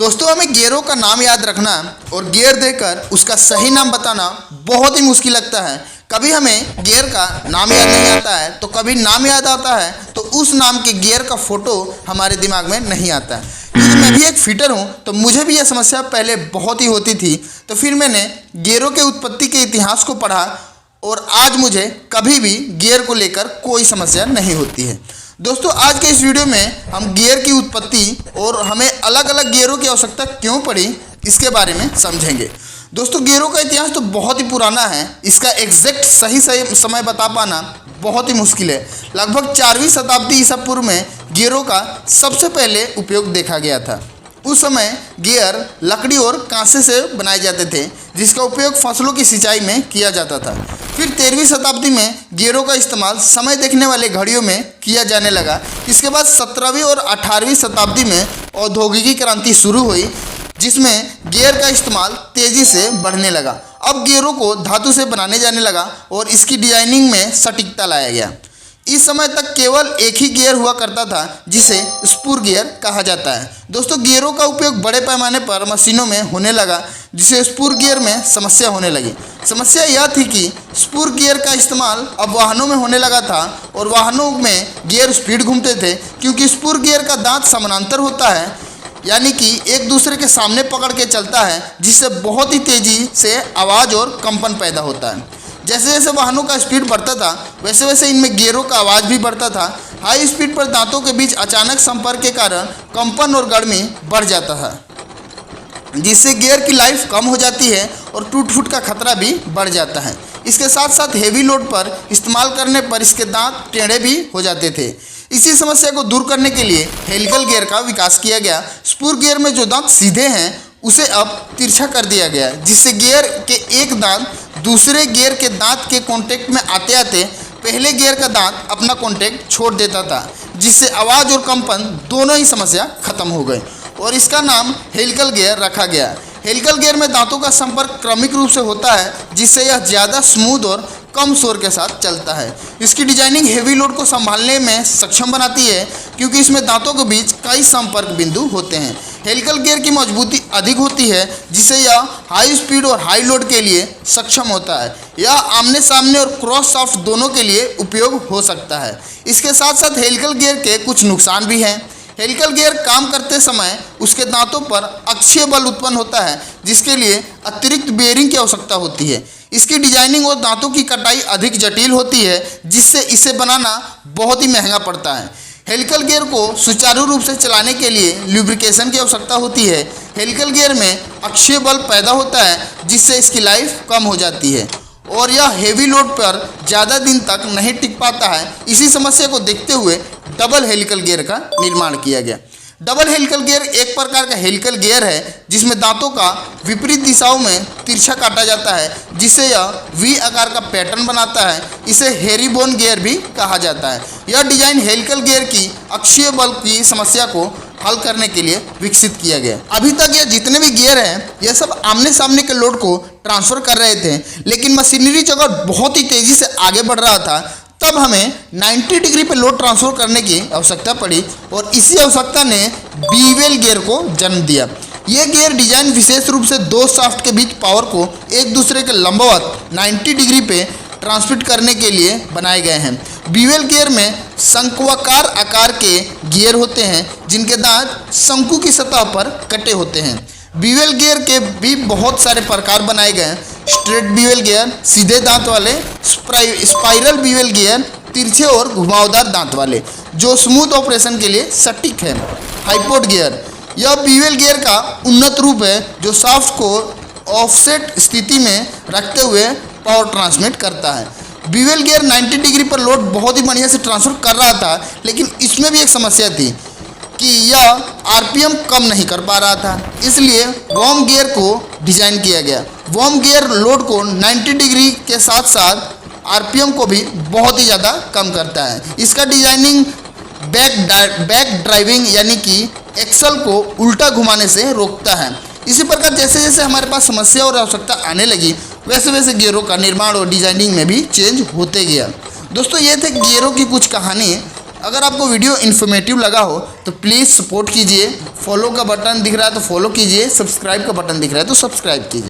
दोस्तों, हमें गियरों का नाम याद रखना और गियर देकर उसका सही नाम बताना बहुत ही मुश्किल लगता है। कभी हमें गियर का नाम याद नहीं आता है तो कभी नाम याद आता है तो उस नाम के गियर का फोटो हमारे दिमाग में नहीं आता है। क्योंकि मैं भी एक फिटर हूँ तो मुझे भी यह समस्या पहले बहुत ही होती थी। तो फिर मैंने गियरों के उत्पत्ति के इतिहास को पढ़ा और आज मुझे कभी भी गियर को लेकर कोई समस्या नहीं होती है। दोस्तों, आज के इस वीडियो में हम गियर की उत्पत्ति और हमें अलग अलग गियरों की आवश्यकता क्यों पड़ी इसके बारे में समझेंगे। दोस्तों, गियरों का इतिहास तो बहुत ही पुराना है। इसका एग्जैक्ट सही समय बता पाना बहुत ही मुश्किल है। लगभग 4वीं शताब्दी ईसा पूर्व में गियरों का सबसे पहले उपयोग देखा गया था। उस समय गियर लकड़ी और कांसे से बनाए जाते थे जिसका उपयोग फसलों की सिंचाई में किया जाता था। फिर 13वीं शताब्दी में गियरों का इस्तेमाल समय देखने वाले घड़ियों में किया जाने लगा। इसके बाद 17वीं और 18वीं शताब्दी में औद्योगिकी क्रांति शुरू हुई जिसमें गियर का इस्तेमाल तेज़ी से बढ़ने लगा। अब गियरों को धातु से बनाने जाने लगा और इसकी डिजाइनिंग में सटीकता लाया गया। इस समय तक केवल एक ही गियर हुआ करता था जिसे स्पूर गियर कहा जाता है। दोस्तों, गियरों का उपयोग बड़े पैमाने पर मशीनों में होने लगा जिसे स्पूर गियर में समस्या होने लगी। समस्या यह थी कि स्पूर गियर का इस्तेमाल अब वाहनों में होने लगा था और वाहनों में गियर स्पीड घूमते थे क्योंकि स्पूर गियर का दांत समानांतर होता है, यानी कि एक दूसरे के सामने पकड़ के चलता है, जिससे बहुत ही तेज़ी से आवाज़ और कंपन पैदा होता है। जैसे जैसे वाहनों का स्पीड बढ़ता था वैसे वैसे इनमें गियरों का आवाज़ भी बढ़ता था। हाई स्पीड पर दांतों के बीच अचानक संपर्क के कारण कंपन और गर्मी बढ़ जाता था जिससे गियर की लाइफ कम हो जाती है और टूट फूट का खतरा भी बढ़ जाता है। इसके साथ साथ हेवी लोड पर इस्तेमाल करने पर इसके दांत टेढ़े भी हो जाते थे। इसी समस्या को दूर करने के लिए हेलिकल गियर का विकास किया गया। स्पूर गियर में जो दांत सीधे हैं उसे अब तिरछा कर दिया गया जिससे गियर के एक दांत दूसरे गियर के दांत के कांटेक्ट में आते आते पहले गियर का दांत अपना कांटेक्ट छोड़ देता था, जिससे आवाज़ और कंपन दोनों ही समस्या खत्म हो गई और इसका नाम हेलिकल गियर रखा गया। हेलिकल गियर में दांतों का संपर्क क्रमिक रूप से होता है जिससे यह ज़्यादा स्मूथ और कम शोर के साथ चलता है। इसकी डिजाइनिंग हेवी लोड को संभालने में सक्षम बनाती है क्योंकि इसमें दांतों के बीच कई संपर्क बिंदु होते हैं। हेलिकल गियर की मजबूती अधिक होती है जिससे यह हाई स्पीड और हाई लोड के लिए सक्षम होता है। यह आमने सामने और क्रॉस शाफ्ट दोनों के लिए उपयोग हो सकता है। इसके साथ साथ हेलिकल गियर के कुछ नुकसान भी हैं। हेलिकल गियर काम करते समय उसके दांतों पर अक्षीय बल उत्पन्न होता है जिसके लिए अतिरिक्त बेयरिंग की आवश्यकता होती है। इसकी डिजाइनिंग और दांतों की कटाई अधिक जटिल होती है जिससे इसे बनाना बहुत ही महंगा पड़ता है। हेलिकल गियर को सुचारू रूप से चलाने के लिए लुब्रिकेशन की आवश्यकता होती है। हेलिकल गियर में अक्षीय बल पैदा होता है जिससे इसकी लाइफ कम हो जाती है और यह हेवी लोड पर ज़्यादा दिन तक नहीं टिक पाता है। इसी समस्या को देखते हुए डबल हेलिकल गियर का निर्माण किया गया। डबल हेलिकल गियर एक प्रकार का हेलिकल गियर है जिसमें दांतों का विपरीत दिशाओं में तिरछा काटा जाता है जिससे यह वी आकार का पैटर्न बनाता है। इसे हेरिबोन गियर भी कहा जाता है। यह डिजाइन हेलिकल गियर की अक्षीय बल की समस्या को हल करने के लिए विकसित किया गया। अभी तक यह जितने भी गियर हैं यह सब आमने सामने के लोड को ट्रांसफर कर रहे थे, लेकिन मशीनरी जगत बहुत ही तेज़ी से आगे बढ़ रहा था। तब हमें 90 डिग्री पे लोड ट्रांसफर करने की आवश्यकता पड़ी और इसी आवश्यकता ने बीवेल गियर को जन्म दिया। ये गियर डिजाइन विशेष रूप से दो शाफ्ट के बीच पावर को एक दूसरे के लंबवत 90 डिग्री पे ट्रांसमिट करने के लिए बनाए गए हैं। बीवेल गियर में शंक्वाकार आकार के गियर होते हैं जिनके दांत शंकु की सतह पर कटे होते हैं। बीवेल गियर के भी बहुत सारे प्रकार बनाए गए हैं। स्ट्रेट बीवेल गियर सीधे दांत वाले, स्पाइरल बीवेल गियर तिरछे और घुमावदार दांत वाले जो स्मूथ ऑपरेशन के लिए सटीक है। हाइपोड गियर यह बीवेल गियर का उन्नत रूप है जो शाफ्ट को ऑफसेट स्थिति में रखते हुए पावर ट्रांसमिट करता है। बीवेल गियर 90 डिग्री पर लोड बहुत ही बढ़िया से ट्रांसफर कर रहा था, लेकिन इसमें भी एक समस्या थी कि यह आरपीएम कम नहीं कर पा रहा था, इसलिए वॉर्म गियर को डिजाइन किया गया। वॉर्म गियर लोड को 90 डिग्री के साथ साथ आरपीएम को भी बहुत ही ज़्यादा कम करता है। इसका डिजाइनिंग बैक ड्राइविंग यानी कि एक्सल को उल्टा घुमाने से रोकता है। इसी प्रकार जैसे जैसे हमारे पास समस्या और आवश्यकता आने लगी वैसे वैसे गियरों का निर्माण और डिजाइनिंग में भी चेंज होते गया। दोस्तों, ये थे गियरों की कुछ कहानी। अगर आपको वीडियो इन्फॉर्मेटिव लगा हो तो प्लीज़ सपोर्ट कीजिए। फॉलो का बटन दिख रहा है तो फॉलो कीजिए, सब्सक्राइब का बटन दिख रहा है तो सब्सक्राइब कीजिए।